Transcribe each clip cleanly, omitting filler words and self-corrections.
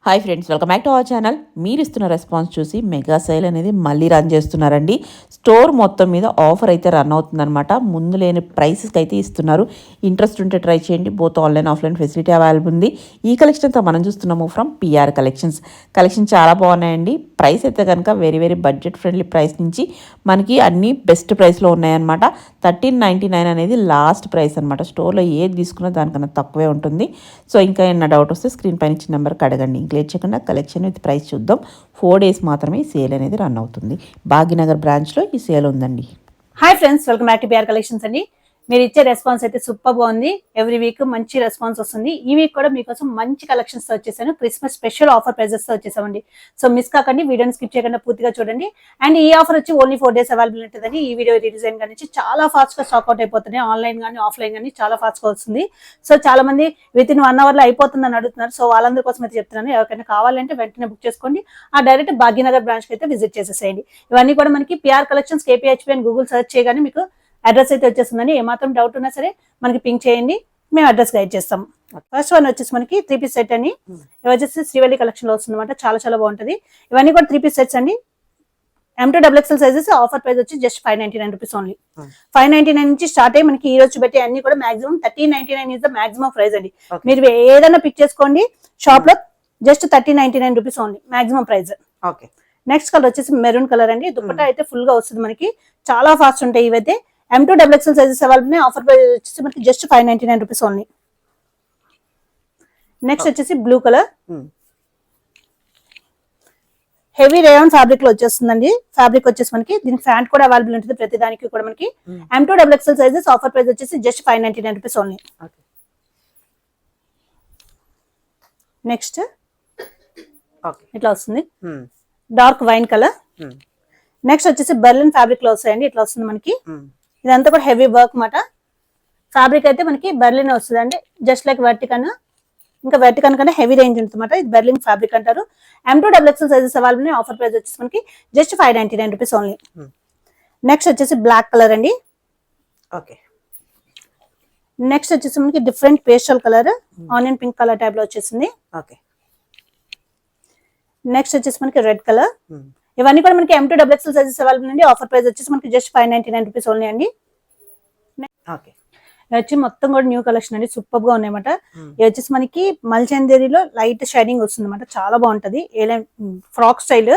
Hi friends, welcome back to our channel. మీరు ఇస్తున్న response చూసి మెగా సేల్ అనేది మళ్ళీ రన్ చేస్తున్నారండి. స్టోర్ మొత్తం మీద ఆఫర్ అయితే రన్ అవుతుందన్నమాట. ముందు లేని ప్రైసెస్కి అయితే ఇస్తున్నారు. ఇంట్రెస్ట్ ఉంటే ట్రై చేయండి. Both online offline facility available ఉంది. ఈ కలెక్షన్ అంతా మనం చూస్తున్నాము ఫ్రమ్ పిఆర్ కలెక్షన్స్. కలెక్షన్ చాలా బాగున్నాయండి. ప్రైస్ అయితే కనుక very very budget friendly price నుంచి మనకి అన్ని బెస్ట్ ప్రైస్లో ఉన్నాయన్నమాట. 1399 అనేది లాస్ట్ ప్రైస్ అనమాట. స్టోర్లో ఏది తీసుకున్నా దానికన్నా తక్కువే ఉంటుంది. సో ఇంకా ఏమన్నా డౌట్ వస్తే స్క్రీన్ పైన ఇచ్చిన నెంబర్కి అడగండి. లేట్ చేయకుండా కలెక్షన్ విత్ ప్రైస్ చూద్దాం. 4 days మాత్రమే ఈ సేల్ అనేది రన్ అవుతుంది. భాగ్యనగర్ బ్రాంచ్లో ఈ సేల్ ఉందండి. Hi friends, welcome back to PR collections అండి. మీరు ఇచ్చే రెస్పాన్స్ అయితే సూపర్ బాగుంది. ఎవ్రీ వీక్ మంచి రెస్పాన్స్ వస్తుంది. ఈ వీక్ కూడా మీకోసం మంచి కలెక్షన్స్ తో వచ్చేసాను. క్రిస్మస్ స్పెషల్ ఆఫర్ ప్రైజెస్ తో వచ్చేసామండి. సో మిస్ కాకండి, వీడియోని స్కిప్ చేయకుండా పూర్తిగా చూడండి. అండ్ ఈ ఆఫర్ వచ్చి ఓన్లీ 4 days అవైలబుల్ ఉంటుందని ఈ వీడియో రిలీజ్ నుంచి చాలా ఫాస్ట్ గా స్టాక్ అవుట్ అయిపోతుంది. ఆన్లైన్ కానీ ఆఫ్లైన్ కానీ చాలా ఫాస్ట్ గా వస్తుంది. సో చాలా మంది విత్ ఇన్ 1 hour లో అయిపోతుందని అడుగుతున్నారు. సో వాళ్ళందరి కోసం అయితే చెప్తున్నాను. ఎవరికైనా కావాలంటే వెంటనే బుక్ చేసుకోండి. ఆ డైరెక్ట్ భాగ్యనగర్ బ్రాంచ్ కి అయితే విజిట్ చేసేసేయండి. ఇవన్నీ కూడా మనకి పిఆర్ కలెక్షన్స్ KPHP అని గూగుల్ సెర్చ్ చేయగానే మీకు అడ్రస్ అయితే వచ్చేస్తుందని. ఏమాత్రం డౌట్ ఉన్నా సరే మనకి పింక్ చేయండి, మేము అడ్రస్ గైడ్ చేస్తాం. ఫస్ట్ వన్ వచ్చేసి మనకి 3 piece సెట్ అండి. ఇవి వచ్చేసి శ్రీవల్లి కలెక్షన్ లో వస్తుంది అనమాట. చాలా చాలా బాగుంటది. ఇవన్నీ కూడా 3 piece సెట్స్ అండి. M2XXL sizes. ఆఫర్ ప్రైస్ వచ్చి జస్ట్ 599 రూపీస్ ఓన్లీ. 599 నుంచి స్టార్ట్ అయ్యి మనకి ఈ రోజు బట్టి అన్ని కూడా maximum 1399 is the maximum price అండి. మీరు ఏదైనా పిక్ చేసుకోండి షాప్ లో, just 1399 rupees only maximum price. Next colour వచ్చేసి మెరూన్ కలర్ అండి. దుపట్టా అయితే ఫుల్ గా వస్తుంది మనకి. చాలా ఫాస్ట్ ఉంటాయి ఇవైతే. M2XXL sizes available. Offer price వచ్చేసి మనకి జస్ట్ 599 రూపీస్ ఓన్లీ. నెక్స్ట్ వచ్చేసి blue colour heavy rayon fabric లో వచ్చేస్తుందండి. ఫ్యాబ్రిక్ వచ్చేసి మనకి దీనికి ఫ్యాంట్ కూడా అవైలబుల్ ఉంటుంది. ప్రతి దానికి కూడా మనకి M2XXL సైజెస్. ఆఫర్ ప్రైస్ వచ్చేసి జస్ట్ 599 రూపీస్ ఓన్లీ. నెక్స్ట్ ఇట్లా వస్తుంది డార్క్ వైన్ కలర్. నెక్స్ట్ వచ్చేసి బెర్లిన్ ఫ్యాబ్రిక్ లో వస్తాయండి. ఇట్లా వస్తుంది మనకి. ఇదంతా కూడా హెవీ వర్క్ మాట. ఫ్యాబ్రిక్ అయితే మనకి బెర్లిన్ వస్తుంది అండి. జస్ట్ లైక్ వెర్టికన్, ఇంకా వెర్టికన్ కన్నా హెవీ రేంజ్ ఉంటుంది. ఇది బెర్లిన్ ఫ్యాబ్రిక్ అంటారు. M2XXL sizes available. Offer price వచ్చేసి మనకి జస్ట్ 599 రూపీస్ ఓన్లీ. నెక్స్ట్ వచ్చేసి బ్లాక్ కలర్ అండి. నెక్స్ట్ వచ్చేసి మనకి different pastel colour, onion pink colour type లో వచ్చేసింది. నెక్స్ట్ వచ్చేసి మనకి రెడ్ కలర్. ఇవన్నీ కూడా మనకి M2XXL సైజెస్ అవైలబుల్ అండి. ఆఫర్ ప్రైస్ వచ్చేసి మనకి జస్ట్ 599 రూపీస్ ఓన్లీ అండి. వచ్చి మొత్తం కూడా న్యూ కలెక్షన్ అండి. సూపర్ గా ఉన్నాయన్నమాట. ఇది వచ్చేసి మనకి మల్చందేరిలో లైట్ షైనింగ్ వస్తుంది అనమాట. చాలా బాగుంటది. ఫ్రాక్ స్టైల్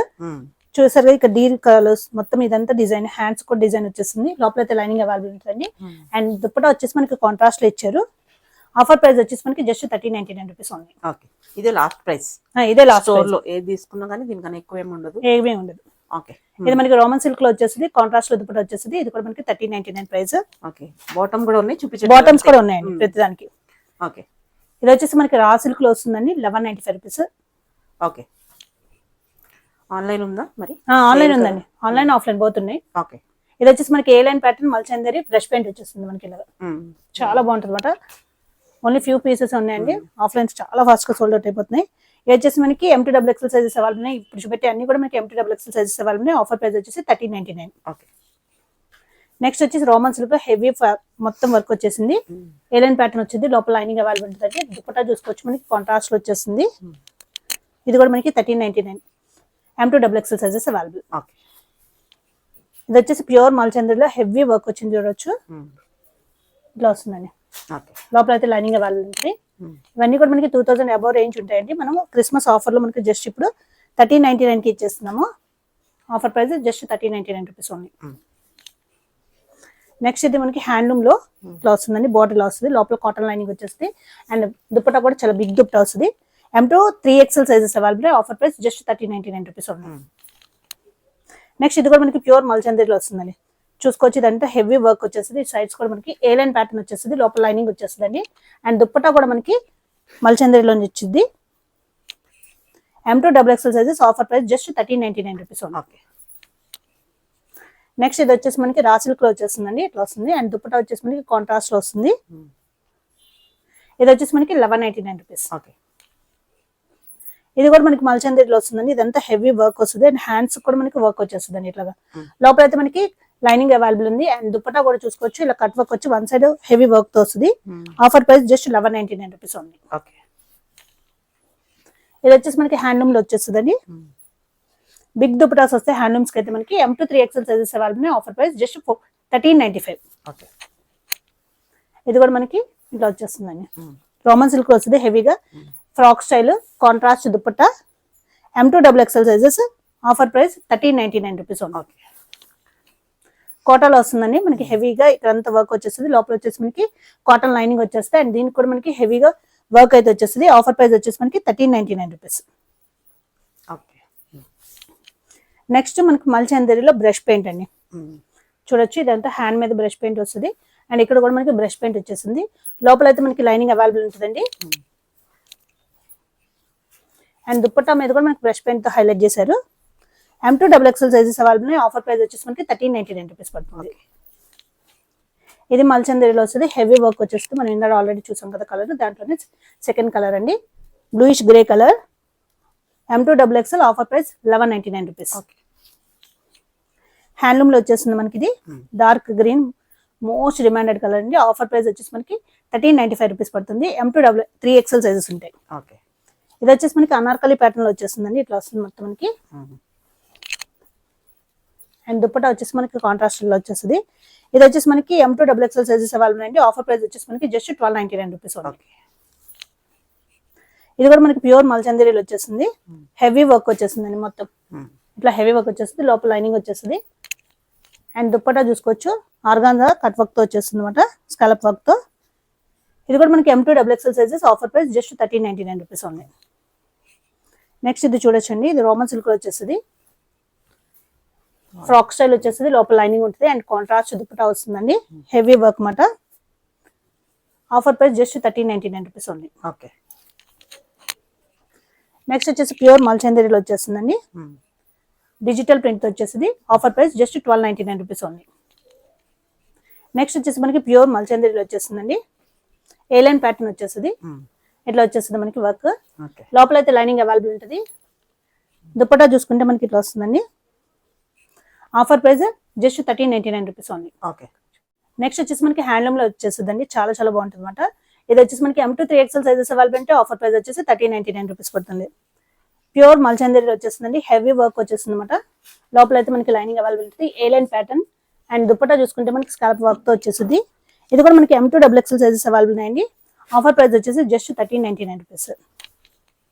చూసారు. ఇక్కడ డీల్ కలర్స్ మొత్తం ఇదంతా డిజైన్. హ్యాండ్స్ కూడా డిజైన్ వచ్చేసింది. లోపల అయితే లైనింగ్ అవైలబుల్ ఉంటుంది. అండ్ దుప్పటా వచ్చేసి మనకి కాంట్రాస్ట్ లో ఇచ్చారు. ఆఫర్ ప్రైస్ వచ్చేసి మనకి జస్ట్ 1399 రూపీస్ ఓన్లీ. ఇదే లాస్ట్ ప్రైస్. ఇదే లాస్ట్ స్టోర్ లో ఏది తీసుకున్నా కానీ దీనికన్నా ఎక్కువ ఏమి ఉండదు. ఏమీ ఉండదు. ఇది మనకి రోమన్ సిల్క్ లో వచ్చేసింది. కాంట్రాస్ట్ లో దుపట్టా వచ్చేసింది. ఇది కూడా మనకి 1399 ప్రైస్. బాటమ్ కూడా ఉన్నాయి, చూపించండి. బాటమ్స్ కూడా ఉన్నాయండి ప్రతి దానికి. ఇది వచ్చేసి మనకి రా సిల్క్ లో వస్తుందండి. 1195 రూపీస్. ఆన్లైన్ ఉందా మరి? ఆన్లైన్ ఉందండి. ఆన్లైన్ ఆఫ్లైన్ పోతున్నాయి. ఇది వచ్చేసి మనకి ఏ లైన్ ప్యాటర్న్ మల్చందరి బ్రష్ పెయింట్ వచ్చేస్తుంది మనకి. ఇలా చాలా బాగుంటుంది అనమాట. ఓన్లీ ఫ్యూ పీసెస్ ఉన్నాయండి. ఆఫ్లైన్స్ చాలా ఫాస్ట్ గా సోల్డ్ అవుట్ అయిపోతున్నాయి. ఇది వచ్చేసి మనకి M2XXL సైజెస్ అవైలబుల్ ఉన్నాయి. ఇప్పుడు చూపెట్టి అన్ని కూడా మనకి M2XXL సైజెస్ అవైలబుల్ ఉన్నాయి. ఆఫర్ ప్రైస్ వచ్చేసి 1399. నెక్స్ట్ వచ్చేసి రోమన్ సిల్క్ హెవీ మొత్తం వర్క్ వచ్చేసింది. ఏలైన్ ప్యాటర్న్ వచ్చింది. లోపల లైనింగ్ అవైలబుల్ ఉంటుంది. దుపట్టా చూసుకోవచ్చు మనకి కాంట్రాస్ట్ లో వచ్చేసింది. ఇది కూడా మనకి 1399. M2XXL sizes available. ఇది వచ్చేసి ప్యూర్ మల్చందరిలో హెవీ వర్క్ వచ్చింది. చూడొచ్చు ఇట్లా వస్తుందండి. లోపల అయితే లైనింగ్ అవైలబుల్ ఉంటుంది. ఇవన్నీ కూడా మనకి 2000 అబౌవ్ రేంజ్ ఉంటాయండి. మనము క్రిస్మస్ ఆఫర్ లో మనకి జస్ట్ ఇప్పుడు 1399 కి ఇచ్చేస్తున్నాము. Offer price just 1399 rupees only. Next ఇది మనకి హ్యాండ్లూమ్ లో ఇట్లా వస్తుందండి. బాటిల్ వస్తుంది. లోపల కాటన్ లైనింగ్ వచ్చేస్తుంది. అండ్ దుపట్టా కూడా చాలా బిగ్ దుపట్టా వస్తుంది. M2XXL sizes available. Offer price just 1399 rupees only. Next ఇది కూడా మనకి ప్యూర్ మల్చందరిలో వస్తుందండి. చూసుకోవచ్చు. ఇదంతా హెవీ వర్క్ వచ్చేస్తుంది. సైడ్స్ కూడా మనకి ఏ లైన్ ప్యాటర్న్ వచ్చేస్తుంది. లోపల లైనింగ్ వచ్చేస్తుంది అండి. అండ్ దుప్పట్టా కూడా మనకి మల్చందరిలో వచ్చింది. M2XXL sizes. Offer price just 1399 rupees. Next ఇది వచ్చేసి మనకి రా సిల్క్ లో వచ్చేస్తుందండి. ఇట్లా వస్తుంది. అండ్ దుప్పట్టా వచ్చేసి మనకి కాంట్రాస్ట్ లో వస్తుంది. ఇది వచ్చేసి మనకి 1199 రూపీస్. ఇది కూడా మనకి మల్చందరిలో వస్తుందండి. ఇదంతా హెవీ వర్క్ వస్తుంది. అండ్ హ్యాండ్స్ కూడా మనకి వర్క్ వచ్చేస్తుంది ఇట్లాగా. లోపల అయితే మనకి లైనింగ్ అవైలబుల్ ఉంది. అండ్ దుపట్టా కూడా చూసుకోవచ్చు. ఇలా కట్ వర్క్ వచ్చి వన్ సైడ్ హెవీ వర్క్ తో వస్తుంది. Offer price just 1199 rupees only. ఇది వచ్చేసి మనకి హ్యాండ్లూమ్ లో వచ్చేస్తుందండి. బిగ్ దుపటాస్ వస్తే హ్యాండ్లూమ్స్ కి అయితే మనకి M to 3XL sizes available. Offer price just 1395. Okay. ఇది కూడా మనకి ఇట్లా వచ్చేస్తుందండి. రోమన్ సిల్క్ వస్తుంది హెవీగా, frock style, contrast dupatta, M to XXL sizes. Offer price 1399 rupees. Okay. కోటాలో వస్తుందండి మనకి హెవీగా. ఇక్కడంతా వర్క్ వచ్చేస్తుంది, లోపల వచ్చేసి మనకి కాటన్ లైనింగ్ వచ్చేస్తుంది. అండ్ దీనికి కూడా మనకి హెవీగా వర్క్ అయితే వచ్చేస్తుంది. ఆఫర్ ప్రైస్ వచ్చేసి మనకి 1399 రూపీస్. ఓకే. నెక్స్ట్ మనకి మల్చందరిలో బ్రష్ పెయింట్ అండి. చూడొచ్చు ఇదంతా హ్యాండ్ మీద బ్రష్ పెయింట్ వస్తుంది. అండ్ ఇక్కడ కూడా మనకి బ్రష్ పెయింట్ వచ్చేసింది. లోపల అయితే మనకి లైనింగ్ అవైలబుల్ ఉంటుందండి. అండ్ దుప్పట్టా మీద కూడా మనకి బ్రష్ పెయింట్ తో హైలైట్ చేశారు. M to XXL sizes available. Offer price వచ్చేసి మనకి 1399 రూపీస్ పడుతుంది. ఇది మల్చందరిలో వస్తుంది, హెవీ వర్క్ వచ్చేస్తుంది. మనం ఇందాక ఆల్రెడీ చూసాం కదా కలర్, దాంట్లోనే సెకండ్ కలర్ అండి, bluish grey colour. M to XXL offer price 1199 rupees. Handloom లో వచ్చేస్తుంది మనకి. ఇది dark green most demanded colour అండి. ఆఫర్ ప్రైస్ వచ్చేసి మనకి 1395 రూపీస్ పడుతుంది. M to 3XL సైజెస్ ఉంటాయి. ఓకే. ఇది వచ్చేసి మనకి అనార్కలి ప్యాటర్న్ లో వచ్చేస్తుందండి. ఇట్లా వస్తుంది మొత్తం మనకి. అండ్ దుప్పటా వచ్చేసి మనకి కాంట్రాస్ట్ లో వచ్చేస్తుంది. ఇది వచ్చేసి మనకి M to XXL sizes available అండి. ఆఫర్ ప్రైస్ వచ్చేసి మనకి జస్ట్ 1299 రూపీస్. ఇది కూడా మనకి ప్యూర్ మల్చందరిలో వచ్చేస్తుంది, హెవీ వర్క్ వచ్చేస్తుందండి మొత్తం. ఇట్లా హెవీ వర్క్ వచ్చేస్తుంది, లోపల లైనింగ్ వచ్చేస్తుంది. అండ్ దుప్పటా చూసుకోవచ్చు ఆర్గాన్జా కట్ వర్క్ తో వచ్చేస్తుంది అనమాట, స్కాలప్ వర్క్ తో. ఇది కూడా మనకి M to XXL sizes. Offer price just 1399 rupees ఉంది. నెక్స్ట్ ఇది చూడొచ్చండి, ఇది రోమన్ సిల్క్ వచ్చేస్తుంది, ఫ్రాక్ స్టైల్ వచ్చేస్తుంది, లోపల లైనింగ్ ఉంటుంది. అండ్ కాంట్రాస్ట్ దుప్పటా వస్తుందండి, హెవీ వర్క్ మాట. ఆఫర్ ప్రైస్ జస్ట్ 1399 రూపీస్ ఉంది. ఓకే. నెక్స్ట్ వచ్చేసి ప్యూర్ మల్చందరిలో వచ్చేస్తుందండి, డిజిటల్ ప్రింట్ వచ్చేసింది. ఆఫర్ ప్రైస్ జస్ట్ 1299 రూపీస్ ఉంది. నెక్స్ట్ వచ్చేసి మనకి ప్యూర్ మల్చందరిలో వచ్చేస్తుందండి, ఏ లైన్ ప్యాటర్న్ వచ్చేస్తుంది. ఇట్లా వచ్చేస్తుంది మనకి వర్క్. లోపల అయితే లైనింగ్ అవైలబుల్ ఉంటుంది. దుప్పటా చూసుకుంటే మనకి ఇట్లా వస్తుందండి. ఆఫర్ ప్రైస్ జస్ట్ 1399 రూపీస్ ఉంది. ఓకే. నెక్స్ట్ వచ్చేసి మనకి హ్యాండ్లూమ్ లో వచ్చేస్తుందండి, చాలా చాలా బాగుంటుంది అనమాట. ఇది వచ్చేసి మనకి M to 3XL sizes available అంటే ఆఫర్ ప్రైస్ వచ్చేసి 1399 రూపీస్ పడుతుంది. ప్యూర్ మల్చందరి వచ్చేస్తుందండి, హెవీ వర్క్ వచ్చేస్తుంది అనమాట. లోపల అయితే మనకి లైనింగ్ అవైలబుల్ ఉంటుంది, ఏ లైన్ ప్యాటర్న్. అండ్ దుప్పటా చూసుకుంటే మనకి స్కాలప్ వర్క్ తో వచ్చేస్తుంది. ఇది కూడా మనకి M to XXL sizes available ఉన్నాయండి. ఆఫర్ ప్రైస్ వచ్చేసి జస్ట్ 1399 రూపీస్.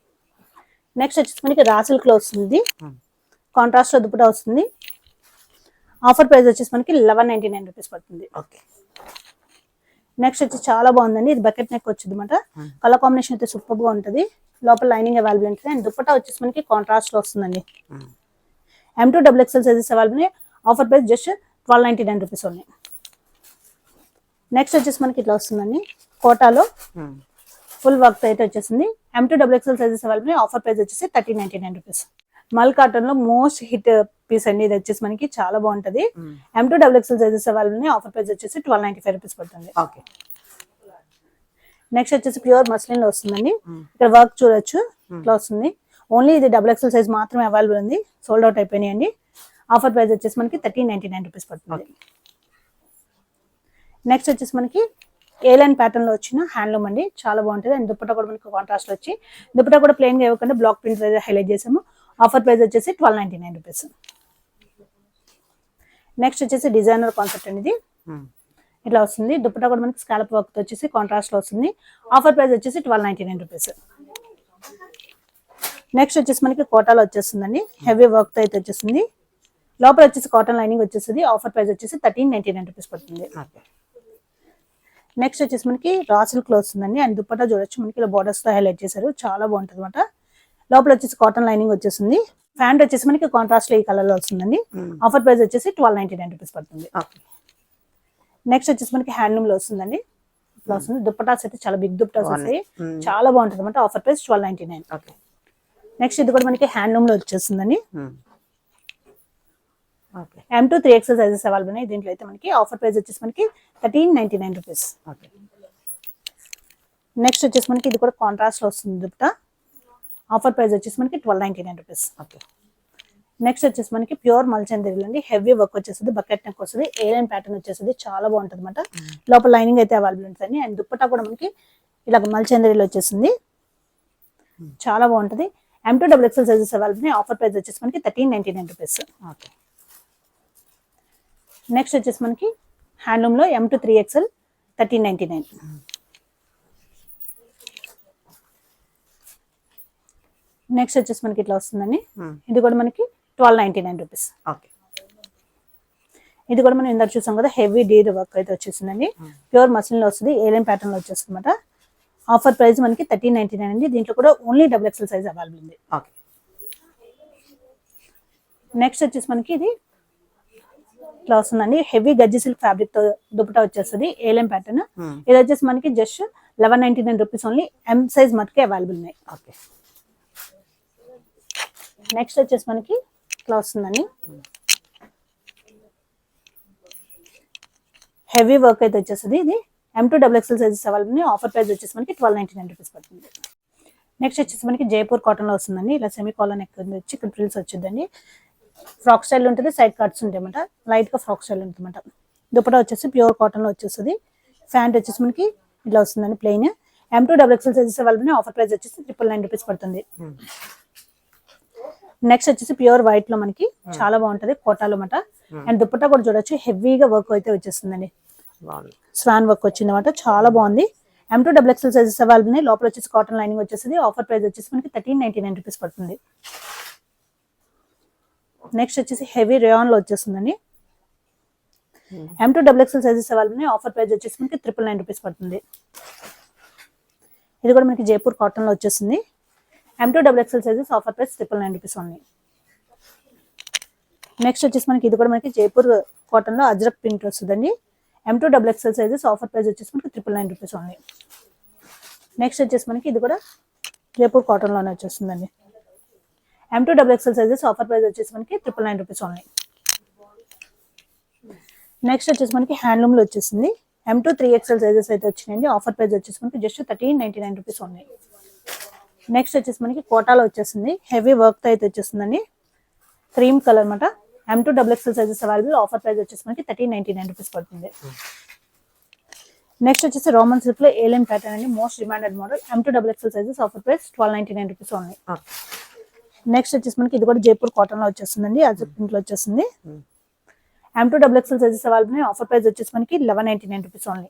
నెక్స్ట్ వచ్చేసి మనకి రా సిల్క్ లో వస్తుంది, కాంట్రాస్ట్ లో దుప్పటా వస్తుంది. ఆఫర్ ప్రైస్ వచ్చేసి మనకి 1199 రూపీస్ పడుతుంది. ఓకే. నెక్స్ట్ వచ్చి చాలా బాగుందండి, ఇది బకెట్ నెక్ వచ్చింది అనమాట. కలర్ కాంబినేషన్ అయితే సూపర్ గా ఉంటుంది. లోపల లైనింగ్ అవైలబుల్ ఉంటుంది. అండ్ దుప్పటా వచ్చేసి మనకి కాంట్రాస్ట్ లో వస్తుందండి. M to XXL sizes available. Offer price just 1299 rupees ఉన్నాయి. నెక్స్ట్ వచ్చేసి మనకి ఇట్లా వస్తుందండి, కోటాలో ఫుల్ వర్క్ అయితే వచ్చేసింది. M to XXL sizes available. Offer price వచ్చేసి 1399 రూపీస్. మల్ కాటన్ లో మోస్ట్ హిట్ పీస్ అండి. ఇది వచ్చేసి మనకి చాలా బాగుంటది. M to XXL sizes available. Offer price వచ్చేసి 1295 రూపీస్ పడుతుంది. ఓకే. నెక్స్ట్ వచ్చేసి ప్యూర్ మస్లిన్ లో వస్తుందండి. ఇక్కడ వర్క్ చూడొచ్చు ఇట్లా వస్తుంది. ఓన్లీ ఇది XXL సైజ్ మాత్రమే అవైలబుల్ ఉంది, సోల్డ్ అవుట్ అయిపోయినాయండి. ఆఫర్ ప్రైస్ వచ్చేసి మనకి 1399 రూపీస్ పడుతుంది. నెక్స్ట్ వచ్చేసి మనకి ఏ లైన్ ప్యాటర్న్ లో వచ్చిన హ్యాండ్లూమ్ అండి, చాలా బాగుంటుంది. అండ్ దుప్పటా కూడా మనకి కాంట్రాస్ట్ లో వచ్చి, దుప్పటా కూడా ప్లెయిన్ గా ఇవ్వకుండా బ్లాక్ ప్రింట్ హైలైట్ చేసాము. ఆఫర్ ప్రైస్ వచ్చేసి 1299 రూపీస్. నెక్స్ట్ వచ్చేసి డిజైనర్ కాన్సెప్ట్ అండి, ఇది ఇట్లా వస్తుంది. దుప్పటా కూడా మనకి స్కాలప్ వర్క్ తో వచ్చేసి కాంట్రాస్ట్ లో వస్తుంది. ఆఫర్ ప్రైస్ వచ్చేసి 1299 రూపీస్. నెక్స్ట్ వచ్చేసి మనకి కోటాలో వచ్చేస్తుందండి, హెవీ వర్క్ తో అయితే వచ్చేసింది. లోపల వచ్చేసి కాటన్ లైనింగ్ వచ్చేస్తుంది. ఆఫర్ ప్రైస్ వచ్చేసి 1399 రూపీస్ పడుతుంది. నెక్స్ట్ వచ్చేసి మనకి రా సిల్క్ లో వస్తుందండి. అండ్ దుప్పటా చూడొచ్చు మనకి ఇలా బోర్డర్స్ తో హైలైట్ చేశారు, చాలా బాగుంటుంది అనమాట. లోపల వచ్చేసి కాటన్ లైనింగ్ వచ్చేసింది. ప్యాంట్ వచ్చేసి మనకి కాంట్రాస్ట్ లో ఈ కలర్ లో వస్తుందండి. ఆఫర్ ప్రైస్ వచ్చేసి 1299 రూపీస్ పడుతుంది. నెక్స్ట్ వచ్చేసి మనకి హ్యాండ్లూమ్ లో వస్తుందండి, ఇట్లా వస్తుంది. దుప్పటాస్ అయితే చాలా బిగ్ దుప్పటాస్ వస్తాయి, చాలా బాగుంటుంది అనమాట. Offer price 1299. నెక్స్ట్ ఇది కూడా మనకి హ్యాండ్లూమ్ లో వచ్చేస్తుందండి. M to 3XL sizes available ఉన్నాయి. దీంట్లో అయితే మనకి ఆఫర్ ప్రైస్ వచ్చేసి మనకి 1399 రూపీస్. నెక్స్ట్ వచ్చేసి మనకి ఇది కూడా కాంట్రాస్ట్ లో వస్తుంది దుప్పటా. ఆఫర్ ప్రైస్ వచ్చేసి మనకి 1299 రూపీస్. నెక్స్ట్ వచ్చేసి మనకి ప్యూర్ మల్చందరిలో అండి, హెవీ వర్క్ వచ్చేస్తుంది, బకెట్ నెక్ వస్తుంది, ఏ లైన్ ప్యాటర్న్ వచ్చేస్తుంది, చాలా బాగుంటుంది అనమాట. లోపల లైనింగ్ అయితే అవైలబుల్ ఉంటుంది. అండ్ దుప్పటా కూడా మనకి ఇలా మల్చందరిలో వచ్చేసింది, చాలా బాగుంటుంది. M2 double XL sizes available. Offer price వచ్చేసి మనకి 1399 రూపీస్. ఓకే. నెక్స్ట్ వచ్చేసి మనకి హ్యాండ్లూమ్ లో M2 3XL 1399. నెక్స్ట్ వచ్చేసి మనకి ఇట్లా వస్తుందండి. ఇది కూడా మనకి 1299 రూపీస్. ఓకే. ఇది కూడా మనం ఇందాక చూసాం కదా, హెవీ డీర్ వర్క్ అయితే వచ్చేసిందండి. ప్యూర్ మస్లిన్ లో వస్తుంది, ఏలియన్ ప్యాటర్న్ లో వచ్చేస్తుంది అనమాట. ఆఫర్ ప్రైస్ మనకి 1399 అండి. దీంట్లో కూడా only double XL size available ఉంది. ఓకే. నెక్స్ట్ వచ్చేసి మనకి ఇది ఇట్లా వస్తుందండి, హెవీ గజ్జి సిల్క్ ఫ్యాబ్రిక్ తో దుపట్టా వచ్చేస్తుంది, ఏలియన్ ప్యాటర్న్. ఇది వచ్చేసి మనకి just 1199 rupees only. M size మటుకే అవైలబుల్ ఉన్నాయి. ఓకే. నెక్స్ట్ వచ్చేసి మనకి ఇట్లా వస్తుందండి, హెవీ వర్క్ అయితే వచ్చేస్తుంది. ఇది M2 double XL sizes available. Offer price వచ్చేసి మనకి 1299 రూపీస్ పడుతుంది. నెక్స్ట్ వచ్చేసి మనకి జైపూర్ కాటన్ లో వస్తుందండి. ఇలా సెమీ కాలర్ నెక్ వచ్చి ఇక్కడ ఫ్రిల్స్ వచ్చిందండి. ఫ్రాక్ స్టైల్ ఉంటుంది, సైడ్ కట్స్ ఉంటాయి అన్నమాట. లైట్ గా ఫ్రాక్ స్టైల్ ఉంటుంది అన్నమాట. దుపట్టా వచ్చేసి ప్యూర్ కాటన్ లో వచ్చేస్తుంది. ప్యాంట్ వచ్చేసి మనకి ఇట్లా వస్తుందండి plain. M2 double XL sizes available. Offer price వచ్చేసి 999 రూపీస్ పడుతుంది. నెక్స్ట్ వచ్చేసి ప్యూర్ వైట్ లో మనకి చాలా బాగుంటది, కోటాలో అన్నమాట. అండ్ దుపట్టా కూడా చూడొచ్చు, హెవీగా వర్క్ అయితే వచ్చేస్తుందండి. స్వాన్ వర్క్ వచ్చింది అనమాట, చాలా బాగుంది. M2 double XL sizes available. లోపల వచ్చేసి కాటన్ లైనింగ్ వచ్చేసింది. ఆఫర్ ప్రైస్ వచ్చేసి మనకి 1399 రూపీస్ పడుతుంది. నెక్స్ట్ వచ్చేసి హెవీ రేయాన్ లో వచ్చేస్తుందండి. M2 double XL sizes available. Offer price వచ్చేసి మనకి 999 రూపీస్ పడుతుంది. ఇది కూడా మనకి జైపూర్ కాటన్ లో వచ్చేసింది. M2 double XL sizes offer price 999 rupees only. Next వచ్చేసి మనకి ఇది కూడా మనకి జైపూర్ కాటన్ లో అజ్రక్ ప్రింట్ వస్తుందండి. M2 double XL sizes offer price వచ్చేసి మనకి 999 రూపీస్ ఓన్లీ. నెక్స్ట్ వచ్చేసి మనకి ఇది కూడా జైపూర్ కాటన్ లోనే వచ్చేస్తుందండి. M2 double XL sizes offer price వచ్చేసి మనకి 999 రూపీస్ ఓన్లీ. నెక్స్ట్ వచ్చేసి మనకి హ్యాండ్లూమ్ లో వచ్చేసింది. M2 3XL సైజెస్ అయితే వచ్చినాయండి. ఆఫర్ ప్రైస్ వచ్చేసి మనకి జస్ట్ 1399 రూపీస్ ఓన్లీ. నెక్స్ట్ వచ్చేసి మనకి కోటాలో వచ్చేసింది, హెవీ వర్క్ తో అయితే వచ్చేస్తుందండి. క్రీమ్ కలర్ అనమాట. M2 double XL sizes available. Offer price వచ్చేసి మనకి 1399 రూపీస్ పడుతుంది. నెక్స్ట్ వచ్చేసి రోమన్ సిల్క్ లో ఏలియన్ ప్యాటర్న్ అండి, most demanded model. M2 double XL sizes offer price 1299 rupees only. Next వచ్చేసి మనకి ఇది కూడా జైపూర్ కాటన్ లో వచ్చేస్తుందండి, అజర్ ప్రింట్ లో వచ్చేస్తుంది. M2 double XL sizes available. Offer price వచ్చేసి మనకి 1199 రూపీస్ ఓన్లీ.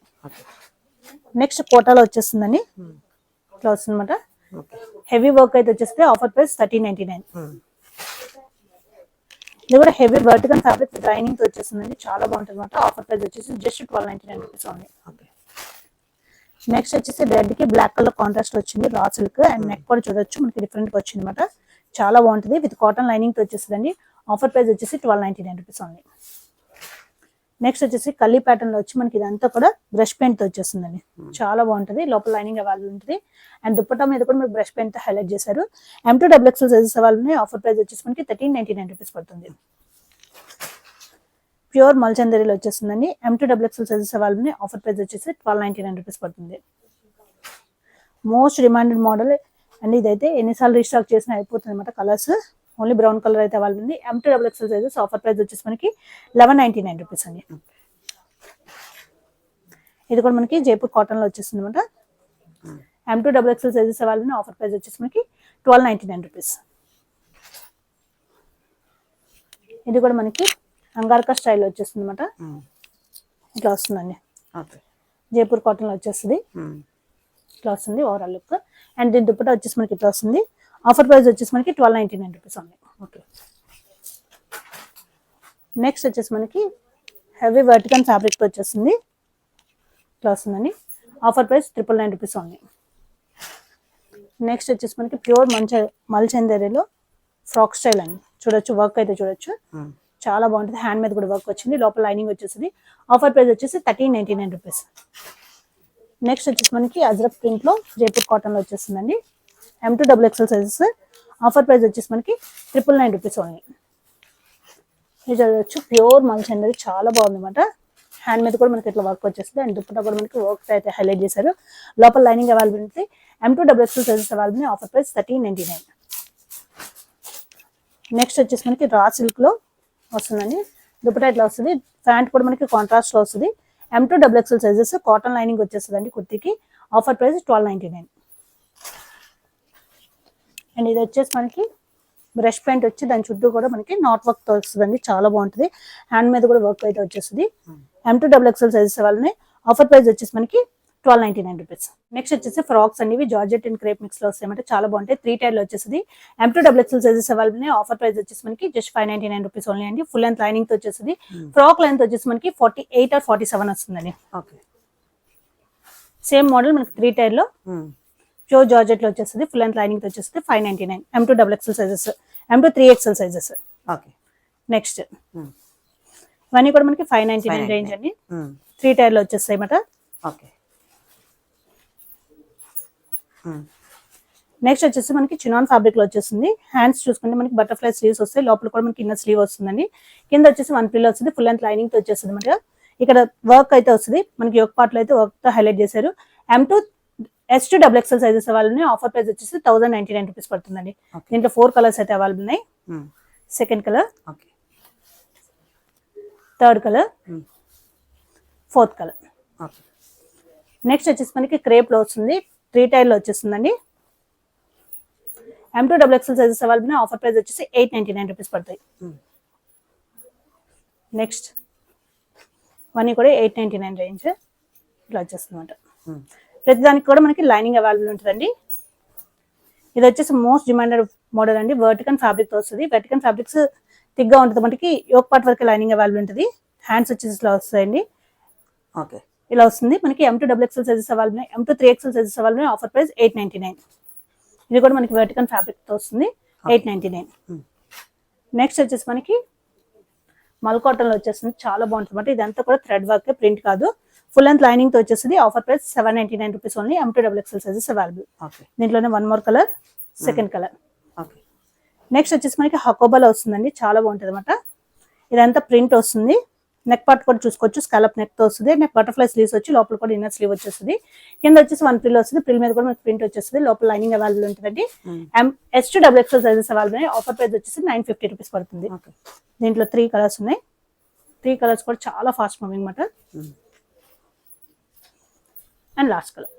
నెక్స్ట్ కోటాలో వచ్చేస్తుందండి, ఇట్లా వస్తుంది అనమాట. హెవీ వర్క్ అయితే వచ్చేస్తే ఆఫర్ ప్రైస్ 1399. ఇది కూడా హెవీ వర్టికల్ ఫ్యాబ్రిక్ డ్రైనింగ్ తో వచ్చేస్తుందండి, చాలా బాగుంటుంది అనమాట. ఆఫర్ ప్రైస్ వచ్చేసి జస్ట్ 1299 రూపీస్ ఓన్లీ. నెక్స్ట్ వచ్చేసి రెడ్ కి బ్లాక్ కలర్ కాంట్రాస్ట్ వచ్చింది, రా సిల్క్. అండ్ నెక్ కూడా చూడొచ్చు మనకి డిఫరెంట్ గా వచ్చింది అనమాట, చాలా బాగుంటుంది. విత్ కాటన్ లైనింగ్ తో వచ్చేస్తుందండి. ఆఫర్ ప్రైస్ వచ్చేసి 1299 రూపీస్ ఓన్లీ. నెక్స్ట్ వచ్చేసి కల్లీ ప్యాటర్న్ లో వచ్చి మనకి ఇదంతా కూడా బ్రష్ పెయింట్ తో వచ్చేస్తుందండి, చాలా బాగుంటది. లోపల లైనింగ్ అవైలబుల్ ఉంటుంది. అండ్ దుపట్టా మీద కూడా మీరు బ్రష్ పెయింట్ తో హైలైట్ చేశారు. M2 double XL sizes available. Offer price వచ్చేసి మనకి 1399 రూపీస్ పడుతుంది. ప్యూర్ మల్చందరీలో వచ్చేస్తుందండి. M2 double XL sizes available. Offer price వచ్చేసి 1299 రూపీస్ పడుతుంది. మోస్ట్ డిమాండెడ్ మోడల్ అండ్ ఇదైతే ఎన్నిసార్లు రీస్టాక్ చేసినా అయిపోతుంది అనమాట. కలర్స్ ఓన్లీ బ్రౌన్ కలర్ అయితే అవైలబుల్ ఉంది. M2 double XL sizes offer price వచ్చేసి మనకి 1199 రూపీస్ అండి. ఇది కూడా మనకి జైపూర్ కాటన్ లో వచ్చేస్తుంది అనమాట. M2 double XL sizes available. Offer price వచ్చేసి మనకి 1299 రూపీస్. ఇది కూడా మనకి అంగారకా స్టైల్ వచ్చేస్తుంది అనమాట, ఇట్లా వస్తుందండి. జైపూర్ కాటన్ లో వచ్చేస్తుంది, ఇట్లా వస్తుంది ఓవరాల్ లుక్. అండ్ దీని దుపట్టా వచ్చేసి మనకి ఇట్లా వస్తుంది. ఆఫర్ ప్రైస్ వచ్చేసి మనకి 1299 రూపీస్ ఓన్లీ. ఓకే. నెక్స్ట్ వచ్చేసి మనకి హెవీ వర్టికల్ ఫ్యాబ్రిక్ తో వచ్చేస్తుంది, ఇట్లా వస్తుందండి. Offer price 999 rupees only. Next వచ్చేసి మనకి ప్యూర్ మల్చందరీలో ఫ్రాక్ స్టైల్ అండి, చూడొచ్చు. వర్క్ అయితే చూడొచ్చు, చాలా బాగుంటుంది. హ్యాండ్ మీద కూడా వర్క్ వచ్చింది, లోపల లైనింగ్ వచ్చేసింది. ఆఫర్ ప్రైస్ వచ్చేసి 1399 రూపీస్. నెక్స్ట్ వచ్చేసి మనకి అజ్రక్ ప్రింట్ లో జైపూర్ కాటన్ లో వచ్చేస్తుందండి. M2 double XL sizes. Offer price వచ్చేసి మనకి 999 రూపీస్ ఓన్లీ. ఇది చూడొచ్చు, ప్యూర్ మల్చందరీ, చాలా బాగుంది అనమాట. హ్యాండ్ మీద కూడా మనకి ఇట్లా వర్క్ వచ్చేస్తుంది. అండ్ దుపట్టా కూడా మనకి వర్క్ అయితే హైలైట్ చేశారు. లోపల lining availability. M2 double XL sizes available. Offer price 1399. Next వచ్చేసి మనకి రా సిల్క్ లో వస్తుందండి. దుపట్టా ఇట్లా వస్తుంది. ప్యాంట్ కూడా మనకి కాంట్రాస్ట్ లో వస్తుంది. M2 double XL sizes. Cotton lining వచ్చేస్తుంది అండి కుర్తీకి. Offer price 1299. అండ్ ఇది వచ్చేసి మనకి బ్రష్ పెయింట్ వచ్చి దాని చుట్టూ కూడా మనకి నాట్ వర్క్ తో వస్తుందండి, చాలా బాగుంటుంది. హ్యాండ్ మీద కూడా వర్క్ అయితే వచ్చేస్తుంది. M2XXL సైజెస్ వాళ్ళని ఆఫర్ ప్రైస్ వచ్చేసి మనకి 1299 రూపీస్. నెక్స్ట్ వచ్చేసి ఫ్రాక్స్ అనేవి జార్జెట్ అండ్ క్రేప్ మిక్స్ లో వస్తాయంటే చాలా బాగుంటాయి. 3 టైర్ లో వచ్చేసి M2XXL సైజెస్ వాళ్ళని ఆఫర్ ప్రైస్ వచ్చేసి మనకి జస్ట్ 599 రూపీస్ ఓన్లీ అండి. ఫుల్ అండ్ లైనింగ్ తో వచ్చేసి ఫ్రాక్ లెంత్ వచ్చేసి మనకి 48 ఆర్ 47 వస్తుందండి. ఓకే. సేమ్ మోడల్ మనకి 3 టైర్ లో ప్యూర్ జార్జెట్ లో వచ్చేస్తుంది. ఫుల్ అండ్ లైనింగ్ తో వచ్చేసి 599. M2XXL sizes, M2XXL sizes. Okay. Next ఇవన్నీ కూడా మనకి 599 రేంజ్ అండి. 3 టైర్ లో వచ్చేస్తాయి అన్నమాట. ఓకే. నెక్స్ట్ వచ్చేసి మనకి చినాన్ ఫ్యాబ్రిక్ లో వచ్చేస్తుంది. హ్యాండ్స్ చూసుకుంటే మనకి బటర్ఫ్లై స్లీవ్స్ వస్తాయి, లోపల కూడా మనకి ఇన్నర్ స్లీవ్ వస్తుందండి. కింద వచ్చేసి 1 పిల్లో వస్తుంది, ఫుల్ అండ్ లైనింగ్ తో వచ్చేస్తుంది అనమాట. ఇక్కడ వర్క్ అయితే వస్తుంది మనకి, ఒక పార్ట్ లో అయితే వర్క్ తో హైలైట్ చేశారు. M2XXL సైజెస్ వాళ్ళని ఆఫర్ ప్రైస్ వచ్చేసి 1099 రూపీస్ పడుతుందండి. దీంట్లో 4 కలర్స్ అయితే అవైలబుల్ ఉన్నాయి. Second colour, third colour, fourth colour. Next వచ్చేసి మనకి క్రేప్ లో వస్తుంది, 3 టైర్ లో వచ్చేస్తుందండి. M2XXL sizes available, offer price వచ్చేసి 899 రూపీస్ పడతాయి. నెక్స్ట్ ఇవన్నీ కూడా 899 రేంజ్ ఇట్లా వచ్చేస్తుంది అనమాట. ప్రతిదానికి కూడా మనకి లైనింగ్ అవైలబుల్ ఉంటుందండి. ఇది వచ్చేసి మోస్ట్ డిమాండెడ్ మోడల్ అండి. వర్టికన్ ఫ్యాబ్రిక్ తో వస్తుంది. వర్టికన్ ఫ్యాబ్రిక్స్ థిక్గా ఉంటుంది మనకి, యోక్ పార్ట్ వరకు లైనింగ్ అవైలబుల్ ఉంటుంది. హ్యాండ్స్ వచ్చేసి ఇలా వస్తాయండి. ఓకే. ఇలా వస్తుంది మనకి. M2XXL sizes available, M2XXL sizes available, offer price 899. ఇది కూడా మనకి వర్టికన్ ఫ్యాబ్రిక్ తో వస్తుంది, 899. నెక్స్ట్ వచ్చేసి మనకి మల్ కాటన్ లో వచ్చేస్తుంది, చాలా బాగుంటుంది అనమాట. ఇదంతా కూడా థ్రెడ్ వర్క్, ప్రింట్ కాదు. ఫుల్ అండ్ లైనింగ్ తో వచ్చేస్తుంది. Offer price 799 rupees only. M2XXL sizes available. దీంట్లోనే 1 more colour, second colour. Next వచ్చేసి మనకి హకోబాలో వస్తుందండి, చాలా బాగుంటుంది అనమాట. ఇదంతా ప్రింట్ వస్తుంది. నెక్ పార్ట్ కూడా చూసుకోవచ్చు, స్కాలప్ నెక్ తో వస్తుంది. నెక్ బటర్ఫ్లై స్లీవ్స్ వచ్చి లోపల కూడా ఇన్నర్ స్లీవ్ వచ్చేస్తుంది. కింద వచ్చేసి 1 ప్రిల్ వస్తుంది. ప్రిల్ మీద కూడా మనకి ప్రింట్ వచ్చేస్తుంది. లోపల లైనింగ్ అవైలబుల్ ఉంటుందండి. S2XXL sizes available. Offer price వచ్చేసి 950 రూపీస్ పడుతుంది. దీంట్లో 3 కలర్స్ ఉన్నాయి. 3 కలర్స్ కూడా చాలా ఫాస్ట్ మూవింగ్ అనమాట. And last colour.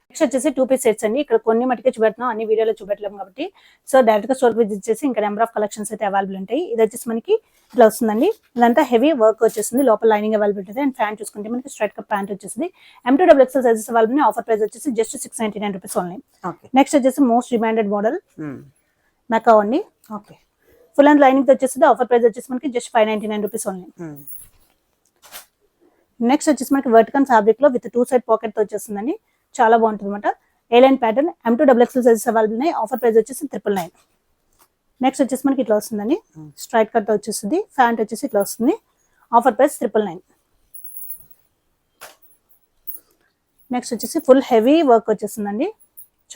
నెక్స్ట్ వచ్చేసి 2 పీస్ సెట్స్ అండి. ఇక్కడ కొన్ని మటుకే చూపెడుతున్నాం, అన్ని వీడియోలో చూపెట్టలేము కాబట్టి. సో డైరెక్ట్ గా స్టోర్ విజిట్ చేసి ఇంకా నెంబర్ ఆఫ్ కలెక్షన్స్ అయితే అవైలబుల్ ఉంటాయి. ఇది వచ్చేసి మనకి ఇట్లా వస్తుందండి. ఇదంతా హెవీ వర్క్ వచ్చేస్తుంది, లోపల లైనింగ్ అవైలబుల్ ఉంటుంది. అండ్ ప్యాంట్ చూసుకుంటే మనకి స్ట్రైట్ కప్ ప్యాంట్ వచ్చేసింది. M2XXL sizes available. Offer price వచ్చేసి జస్ట్ 699 రూపీస్ ఓన్లీ. నెక్స్ట్ వచ్చేసి మోస్ట్ డిమాండెడ్ మోడల్ మెకా అండి. ఫుల్ అండ్ లైనింగ్ తో వచ్చేస్తుంది. ఆఫర్ ప్రైస్ వచ్చేసి మనకి జస్ట్ 599 రూపీస్ ఓన్లీ. నెక్స్ట్ వచ్చేసి మనకి వర్టికన్ ఫ్యాబ్రిక్ లో విత్ 2 సైడ్ పాకెట్ తో వచ్చేస్తుందండి, చాలా బాగుంటుంది అనమాట. A-line pattern. M2XXL sizes available ఉన్నాయి. ఆఫర్ ప్రైస్ వచ్చేసి 999. నెక్స్ట్ వచ్చేసి మనకి ఇట్లా వస్తుందండి, స్ట్రైట్ కట్ తో వచ్చేస్తుంది. ప్యాంట్ వచ్చేసి ఇట్లా వస్తుంది. Offer price 999. నెక్స్ట్ వచ్చేసి ఫుల్ హెవీ వర్క్ వచ్చేస్తుందండి,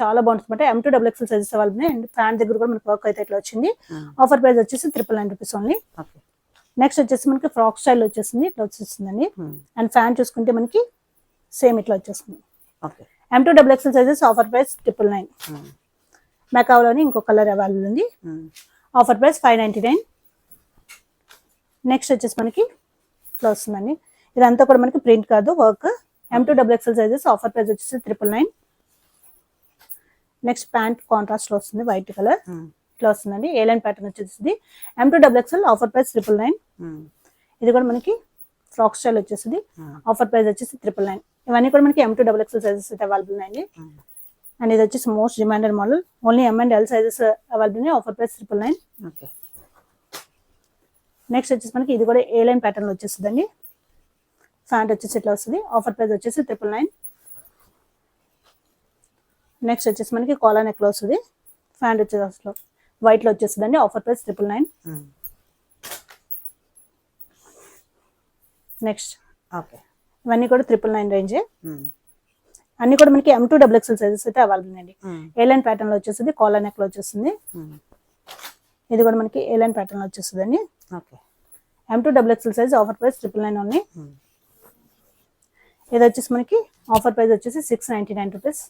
చాలా బాగుంటుంది అనమాట. M2XXL sizes available. And pant దగ్గర కూడా మనకి వర్క్ అయితే ఇట్లా వచ్చింది. ఆఫర్ ప్రైస్ వచ్చేసి 999 రూపీస్ ఓన్లీ. నెక్స్ట్ వచ్చేసి మనకి ఫ్రాక్ స్టైల్ వచ్చేసింది, ఇట్లా వచ్చేస్తుందండి. అండ్ ఫ్యాంట్ చూసుకుంటే మనకి సేమ్ ఇట్లా వచ్చేస్తుంది. M2XXL sizes. Offer price 999. మెకాలోని ఇంకో కలర్ అవైలబుల్ ఉంది. Offer price 599. నెక్స్ట్ వచ్చేసి మనకి ఇట్లా వస్తుందండి. ఇదంతా కూడా మనకి ప్రింట్ కాదు, work. M2XXL sizes. Offer price వచ్చేసి 999. నెక్స్ట్ ప్యాంట్ కాంట్రాస్ట్ లో వస్తుంది, వైట్ కలర్ ఇట్లా వస్తుందండి. A-line ప్యాటర్న్ వచ్చేసింది. M2XXL. Offer price 999. ఇది కూడా మనకి ఫ్రాక్ స్టైల్ వచ్చేసింది. ఆఫర్ ప్రైస్ వచ్చేసి 999. ఇవన్నీ కూడా మనకి M2XXL సైజెస్ అయితే అవైలబుల్ ఉన్నాయండి. అండ్ ఇది వచ్చేసి most demanded model. Only M and L sizes available ఉన్నాయి. Offer price 999. నెక్స్ట్ వచ్చేసి మనకి ఇది కూడా A-line ప్యాటర్న్ లో వచ్చేస్తుందండి. ప్యాంట్ వచ్చేసి ఇట్లా వస్తుంది. ఆఫర్ ప్రైస్ వచ్చేసి 999. నెక్స్ట్ వచ్చేసి మనకి కాలర్ నెక్ లో వస్తుంది. ప్యాంట్ వచ్చేసి అసలు వైట్ లో వచ్చేస్తుందండి. Offer price 999. నెక్స్ట్ ఇవన్నీ కూడా 999 రేంజ్. అన్ని కూడా మనకి M2XXL సైజెస్ అయితే అవైలబుల్ అండి. A-line ప్యాటర్న్ లో వచ్చేస్తుంది. కాలర్ నెక్ లో వచ్చేస్తుంది. ఇది కూడా మనకి A-line ప్యాటర్న్ లో వచ్చేస్తుంది అండి. M2XXL size. Offer price 999 only. ఇది వచ్చేసి మనకి ఆఫర్ ప్రైస్ వచ్చేసి 699 రూపీస్.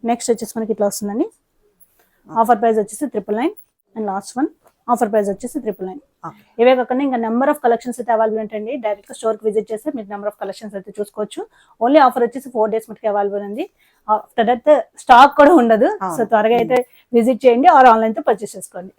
నెక్స్ట్ వచ్చేసి మనకి ఇట్లా వస్తుందండి. ఆఫర్ ప్రైస్ వచ్చేసి 999. And last one offer price వచ్చేసి 999. Okay. ఇవే కాకుండా ఇంకా నెంబర్ ఆఫ్ కలెక్షన్స్ అయితే అవైలబుల్ ఉంటాయండి. డైరెక్ట్ గా స్టోర్ కి విజిట్ చేస్తే మీరు నెంబర్ ఆఫ్ కలెక్షన్స్ అయితే చూసుకోవచ్చు. ఓన్లీ ఆఫర్ వచ్చేసి 4 days మటుకు అవైలబుల్ ఉంది. ఆఫ్టర్ దట్ స్టాక్ కూడా ఉండదు. సో త్వరగా అయితే విజిట్ చేయండి ఆర్ ఆన్లైన్ తో పర్చేస్ చేసుకోండి.